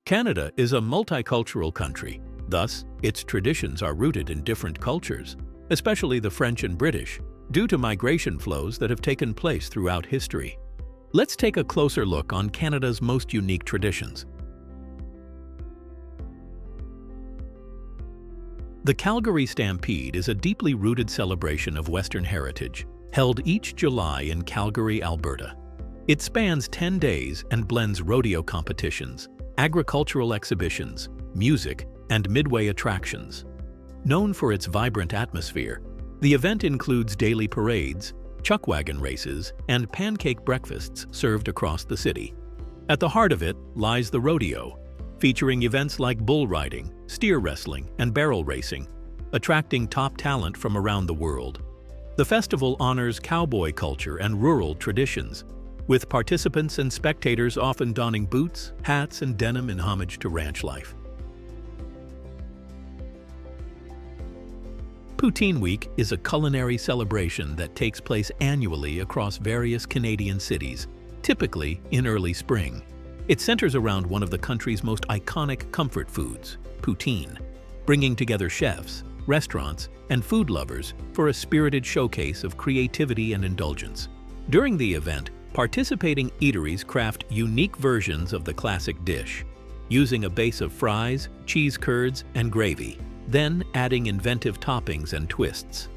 Canada is a multicultural country. Thus, its traditions are rooted in different cultures, especially the French and British, due to migration flows that have taken place throughout history. Let's take a closer look on Canada's most unique traditions. The Calgary Stampede is a deeply rooted celebration of Western heritage, held each July in Calgary, Alberta. It spans 10 days and blends rodeo competitions, agricultural exhibitions, music, and midway attractions. Known for its vibrant atmosphere, the event includes daily parades, chuckwagon races, and pancake breakfasts served across the city. At the heart of it lies the rodeo, featuring events like bull riding, steer wrestling, and barrel racing, attracting top talent from around the world. The festival honors cowboy culture and rural traditions, with participants and spectators often donning boots, hats, and denim in homage to ranch life. Poutine Week is a culinary celebration that takes place annually across various Canadian cities, typically in early spring. It centers around one of the country's most iconic comfort foods, poutine, bringing together chefs, restaurants, and food lovers for a spirited showcase of creativity and indulgence. During the event, participating eateries craft unique versions of the classic dish, using a base of fries, cheese curds, and gravy, then adding inventive toppings and twists.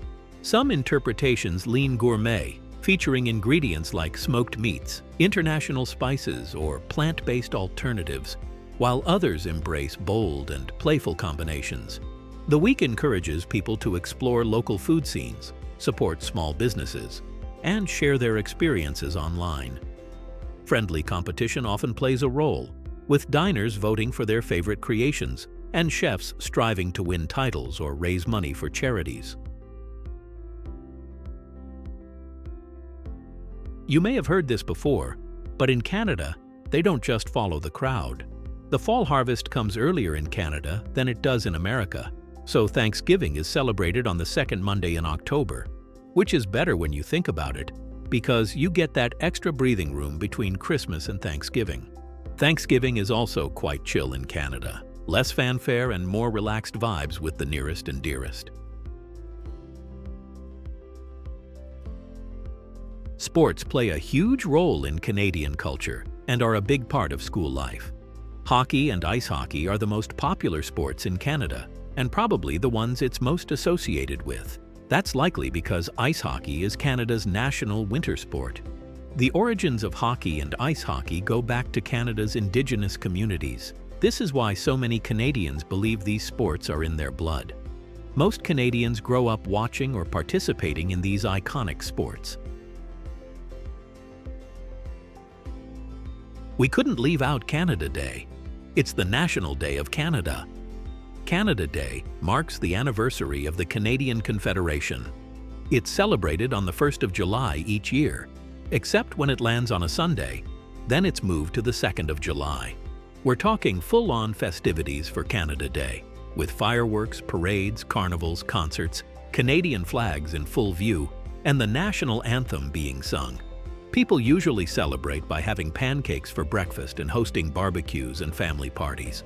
Some interpretations lean gourmet, featuring ingredients like smoked meats, international spices, or plant-based alternatives, while others embrace bold and playful combinations. The week encourages people to explore local food scenes, support small businesses, and share their experiences online. Friendly competition often plays a role, with diners voting for their favorite creations and chefs striving to win titles or raise money for charities. You may have heard this before, but in Canada, they don't just follow the crowd. The fall harvest comes earlier in Canada than it does in America, so Thanksgiving is celebrated on the second Monday in October, which is better when you think about it, because you get that extra breathing room between Christmas and Thanksgiving. Thanksgiving is also quite chill in Canada, less fanfare and more relaxed vibes with the nearest and dearest. Sports play a huge role in Canadian culture and are a big part of school life. Hockey and ice hockey are the most popular sports in Canada, and probably the ones it's most associated with. That's likely because ice hockey is Canada's national winter sport. The origins of hockey and ice hockey go back to Canada's Indigenous communities. This is why so many Canadians believe these sports are in their blood. Most Canadians grow up watching or participating in these iconic sports. We couldn't leave out Canada Day. It's the National Day of Canada. Canada Day marks the anniversary of the Canadian Confederation. It's celebrated on the 1st of July each year, except when it lands on a Sunday. Then it's moved to the 2nd of July. We're talking full-on festivities for Canada Day, with fireworks, parades, carnivals, concerts, Canadian flags in full view, and the national anthem being sung. People usually celebrate by having pancakes for breakfast and hosting barbecues and family parties.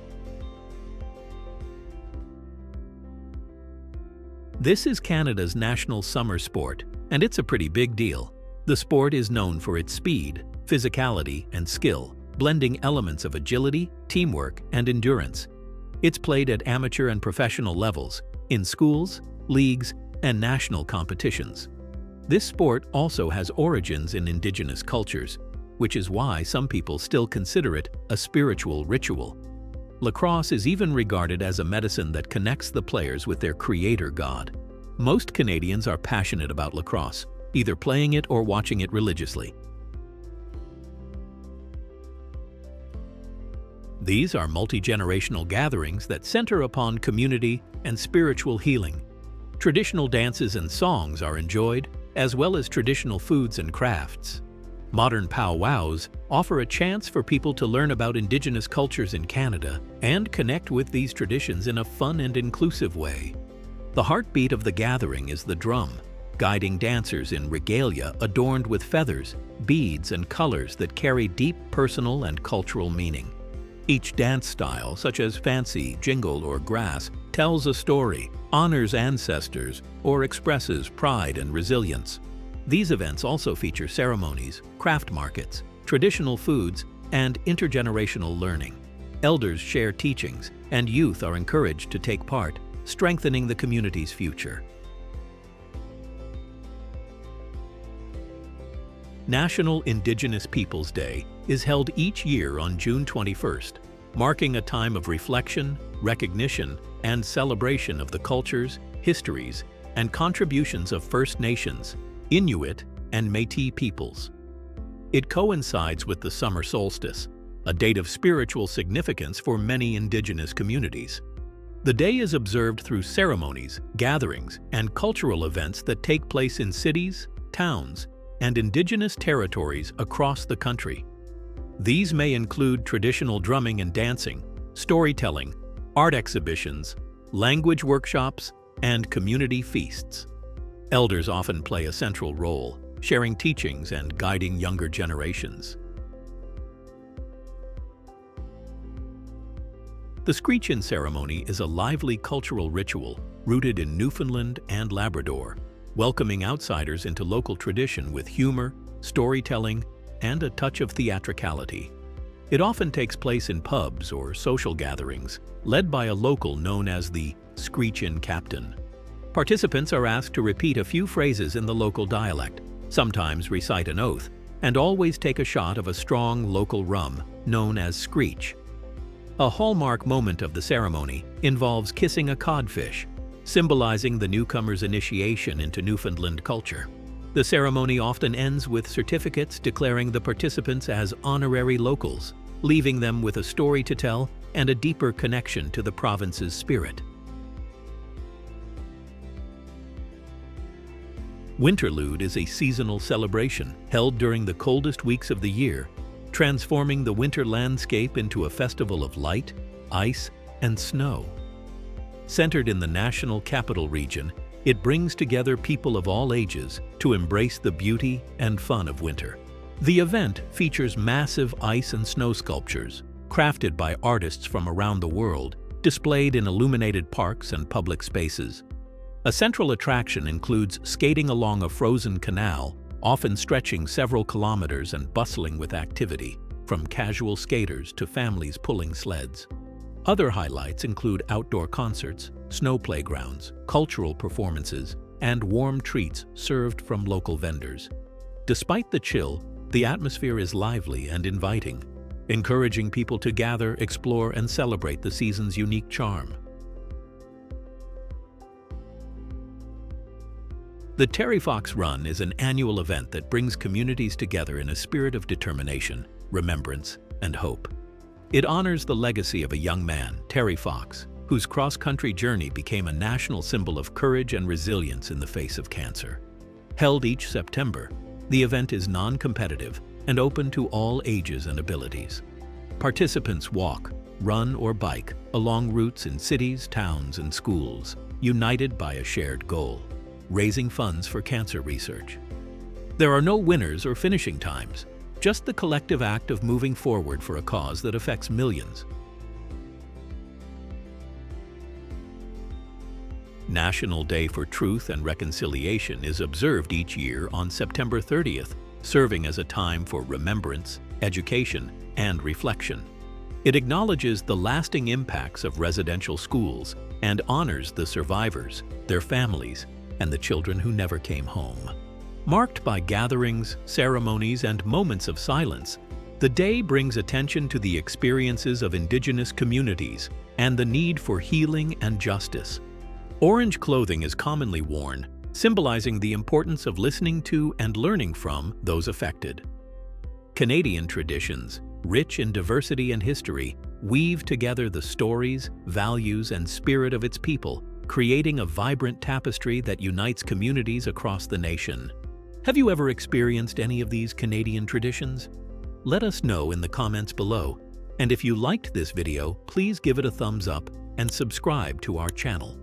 This is Canada's national summer sport, and it's a pretty big deal. The sport is known for its speed, physicality, and skill, blending elements of agility, teamwork, and endurance. It's played at amateur and professional levels, in schools, leagues, and national competitions. This sport also has origins in Indigenous cultures, which is why some people still consider it a spiritual ritual. Lacrosse is even regarded as a medicine that connects the players with their creator god. Most Canadians are passionate about lacrosse, either playing it or watching it religiously. These are multi-generational gatherings that center upon community and spiritual healing. Traditional dances and songs are enjoyed, as well as traditional foods and crafts. Modern Pow Wows offer a chance for people to learn about Indigenous cultures in Canada and connect with these traditions in a fun and inclusive way. The heartbeat of the gathering is the drum, guiding dancers in regalia adorned with feathers, beads, and colors that carry deep personal and cultural meaning. Each dance style, such as fancy, jingle, or grass, tells a story, honors ancestors, or expresses pride and resilience. These events also feature ceremonies, craft markets, traditional foods, and intergenerational learning. Elders share teachings, and youth are encouraged to take part, strengthening the community's future. National Indigenous Peoples Day is held each year on June 21st, marking a time of reflection, recognition, and celebration of the cultures, histories, and contributions of First Nations, Inuit, and Métis peoples. It coincides with the summer solstice, a date of spiritual significance for many Indigenous communities. The day is observed through ceremonies, gatherings, and cultural events that take place in cities, towns, and Indigenous territories across the country. These may include traditional drumming and dancing, storytelling, art exhibitions, language workshops, and community feasts. Elders often play a central role, sharing teachings and guiding younger generations. The Screech-In ceremony is a lively cultural ritual rooted in Newfoundland and Labrador, welcoming outsiders into local tradition with humor, storytelling, and a touch of theatricality. It often takes place in pubs or social gatherings, led by a local known as the Screech-In captain. Participants are asked to repeat a few phrases in the local dialect, sometimes recite an oath, and always take a shot of a strong local rum, known as Screech. A hallmark moment of the ceremony involves kissing a codfish, symbolizing the newcomer's initiation into Newfoundland culture. The ceremony often ends with certificates declaring the participants as honorary locals, leaving them with a story to tell and a deeper connection to the province's spirit. Winterlude is a seasonal celebration held during the coldest weeks of the year, transforming the winter landscape into a festival of light, ice, and snow. Centered in the National Capital Region, it brings together people of all ages to embrace the beauty and fun of winter. The event features massive ice and snow sculptures, crafted by artists from around the world, displayed in illuminated parks and public spaces. A central attraction includes skating along a frozen canal, often stretching several kilometers and bustling with activity, from casual skaters to families pulling sleds. Other highlights include outdoor concerts, snow playgrounds, cultural performances, and warm treats served from local vendors. Despite the chill, the atmosphere is lively and inviting, encouraging people to gather, explore, and celebrate the season's unique charm. The Terry Fox Run is an annual event that brings communities together in a spirit of determination, remembrance, and hope. It honors the legacy of a young man, Terry Fox, whose cross-country journey became a national symbol of courage and resilience in the face of cancer. Held each September, the event is non-competitive and open to all ages and abilities. Participants walk, run, or bike along routes in cities, towns, and schools, united by a shared goal: raising funds for cancer research. There are no winners or finishing times, just the collective act of moving forward for a cause that affects millions. National Day for Truth and Reconciliation is observed each year on September 30th, serving as a time for remembrance, education, and reflection. It acknowledges the lasting impacts of residential schools and honors the survivors, their families, and the children who never came home. Marked by gatherings, ceremonies, and moments of silence, the day brings attention to the experiences of Indigenous communities and the need for healing and justice. Orange clothing is commonly worn, symbolizing the importance of listening to and learning from those affected. Canadian traditions, rich in diversity and history, weave together the stories, values, and spirit of its people, creating a vibrant tapestry that unites communities across the nation. Have you ever experienced any of these Canadian traditions? Let us know in the comments below, and if you liked this video, please give it a thumbs up and subscribe to our channel.